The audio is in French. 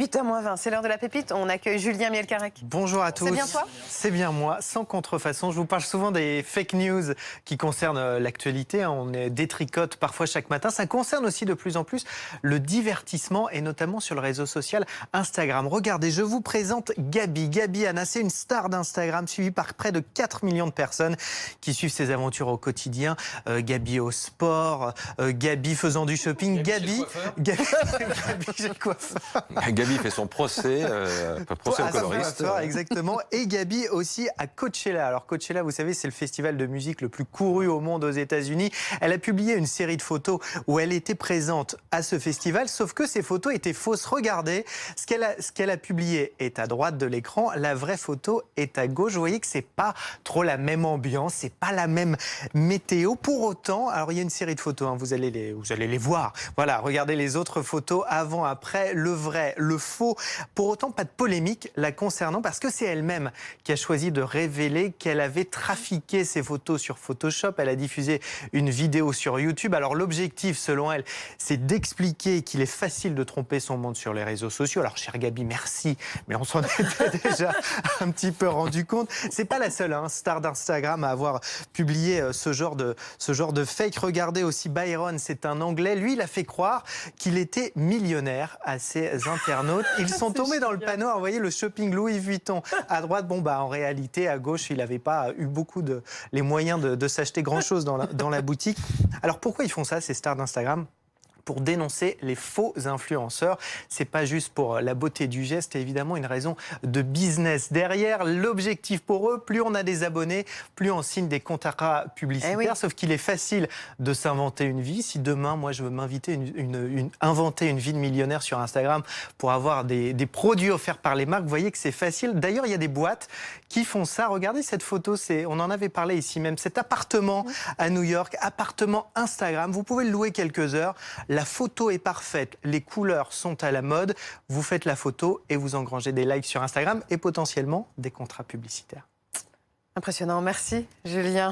8h moins 20, c'est l'heure de la pépite. On accueille Julien Mielcarrec. Bonjour à tous. C'est bien toi? C'est bien moi, sans contrefaçon. Je vous parle souvent des fake news qui concernent l'actualité. On détricote parfois chaque matin. Ça concerne aussi de plus en plus le divertissement et notamment sur le réseau social Instagram. Regardez, je vous présente Gabi. Gabi Hanna, c'est une star d'Instagram suivie par près de 4 millions de personnes qui suivent ses aventures au quotidien. Gabi au sport, Gabi faisant du shopping, Gabi chez le coiffeur. Gabi fait son procès, procès au coloriste. Exactement. Et Gabi aussi à Coachella. Alors Coachella, vous savez, c'est le festival de musique le plus couru au monde aux États-Unis. Elle a publié une série de photos où elle était présente à ce festival, sauf que ces photos étaient fausses. Regardez, ce qu'elle a publié est à droite de l'écran, la vraie photo est à gauche. Vous voyez que c'est pas trop la même ambiance, c'est pas la même météo. Pour autant, alors il y a une série de photos, hein, vous allez les voir. Voilà, regardez les autres photos avant, après, le vrai, le faux. Pour autant, pas de polémique la concernant parce que c'est elle-même qui a choisi de révéler qu'elle avait trafiqué ses photos sur Photoshop. Elle a diffusé une vidéo sur YouTube. Alors l'objectif, selon elle, c'est d'expliquer qu'il est facile de tromper son monde sur les réseaux sociaux. Alors, chère Gabi, merci, mais on s'en était déjà un petit peu rendu compte. C'est pas la seule star d'Instagram à avoir publié ce genre de fake. Regardez aussi Byron, c'est un Anglais. Lui, il a fait croire qu'il était millionnaire à ses internautes. Ils sont tombés dans le panneau. Vous voyez le shopping Louis Vuitton à droite. Bon, en réalité, à gauche, il n'avait pas eu les moyens de s'acheter grand-chose dans la boutique. Alors, pourquoi ils font ça, ces stars d'Instagram ? Pour dénoncer les faux influenceurs. C'est pas juste pour la beauté du geste, c'est évidemment une raison de business. Derrière, l'objectif pour eux, plus on a des abonnés, plus on signe des contrats publicitaires. Oui. Sauf qu'il est facile de s'inventer une vie. Si demain, moi, je veux inventer une vie de millionnaire sur Instagram pour avoir des produits offerts par les marques, vous voyez que c'est facile. D'ailleurs, il y a des boîtes qui font ça. Regardez cette photo, on en avait parlé ici même. Cet appartement à New York, appartement Instagram, vous pouvez le louer quelques heures. La photo est parfaite, les couleurs sont à la mode. Vous faites la photo et vous engrangez des likes sur Instagram et potentiellement des contrats publicitaires. Impressionnant, merci Julien.